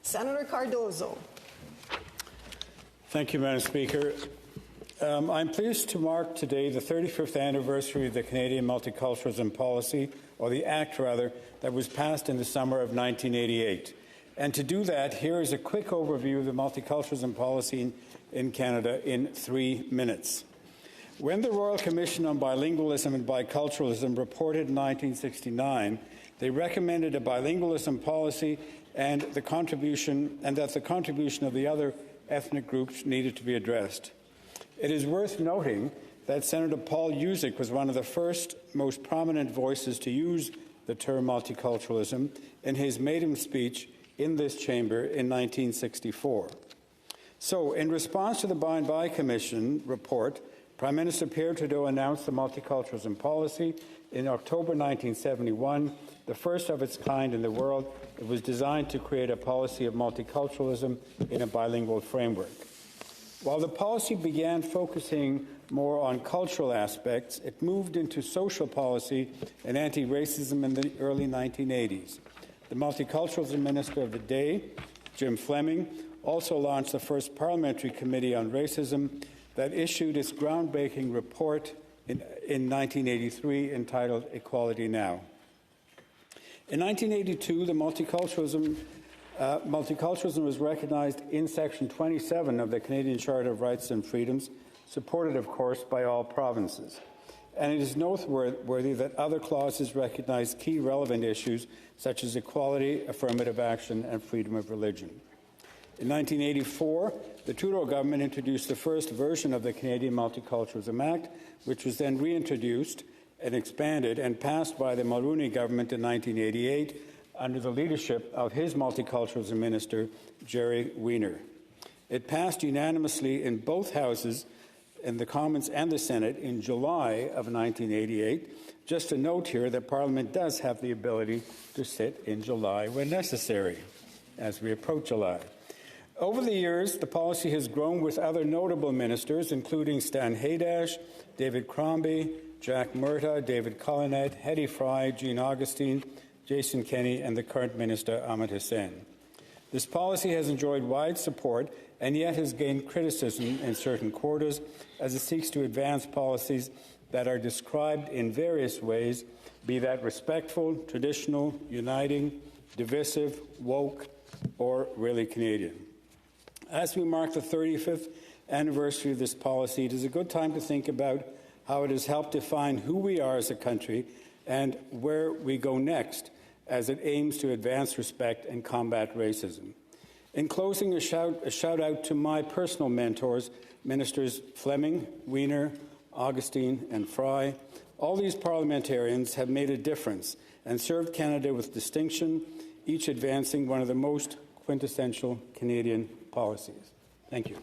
Senator Cardozo. Thank you, Madam Speaker. I'm pleased to mark today the 35th anniversary of the Canadian Multiculturalism Policy, or the Act rather, that was passed in the summer of 1988. And to do that, here is a quick overview of the multiculturalism policy in Canada in 3 minutes. When the Royal Commission on Bilingualism and Biculturalism reported in 1969, they recommended a bilingualism policy and that the contribution of the other ethnic groups needed to be addressed. It is worth noting that Senator Paul Yuzik was one of the first, most prominent voices to use the term multiculturalism in his maiden speech in this chamber in 1964. So, in response to the By and By Commission report, Prime Minister Pierre Trudeau announced the multiculturalism policy in October 1971, the first of its kind in the world. It was designed to create a policy of multiculturalism in a bilingual framework. While the policy began focusing more on cultural aspects, it moved into social policy and anti-racism in the early 1980s. The multiculturalism minister of the day, Jim Fleming, also launched the first parliamentary committee on racism that issued its groundbreaking report in 1983 entitled Equality Now. In 1982, the multiculturalism was recognized in Section 27 of the Canadian Charter of Rights and Freedoms, supported, of course, by all provinces. And it is noteworthy that other clauses recognize key relevant issues such as equality, affirmative action, and freedom of religion. In 1984, the Trudeau government introduced the first version of the Canadian Multiculturalism Act, which was then reintroduced and expanded and passed by the Mulroney government in 1988 under the leadership of his multiculturalism minister, Jerry Wiener. It passed unanimously in both houses, in the Commons and the Senate, in July of 1988. Just a note here that Parliament does have the ability to sit in July when necessary, as we approach July. Over the years, the policy has grown with other notable ministers, including Stan Haydash, David Crombie, Jack Murtagh, David Cullinan, Hedy Fry, Jean Augustine, Jason Kenney, and the current minister, Ahmed Hussein. This policy has enjoyed wide support and yet has gained criticism in certain quarters as it seeks to advance policies that are described in various ways, be that respectful, traditional, uniting, divisive, woke, or really Canadian. As we mark the 35th anniversary of this policy, it is a good time to think about how it has helped define who we are as a country and where we go next as it aims to advance respect and combat racism. In closing, a shout out to my personal mentors, Ministers Fleming, Wiener, Augustine, and Fry. All these parliamentarians have made a difference and served Canada with distinction, each advancing one of the most quintessential Canadian policies. Thank you.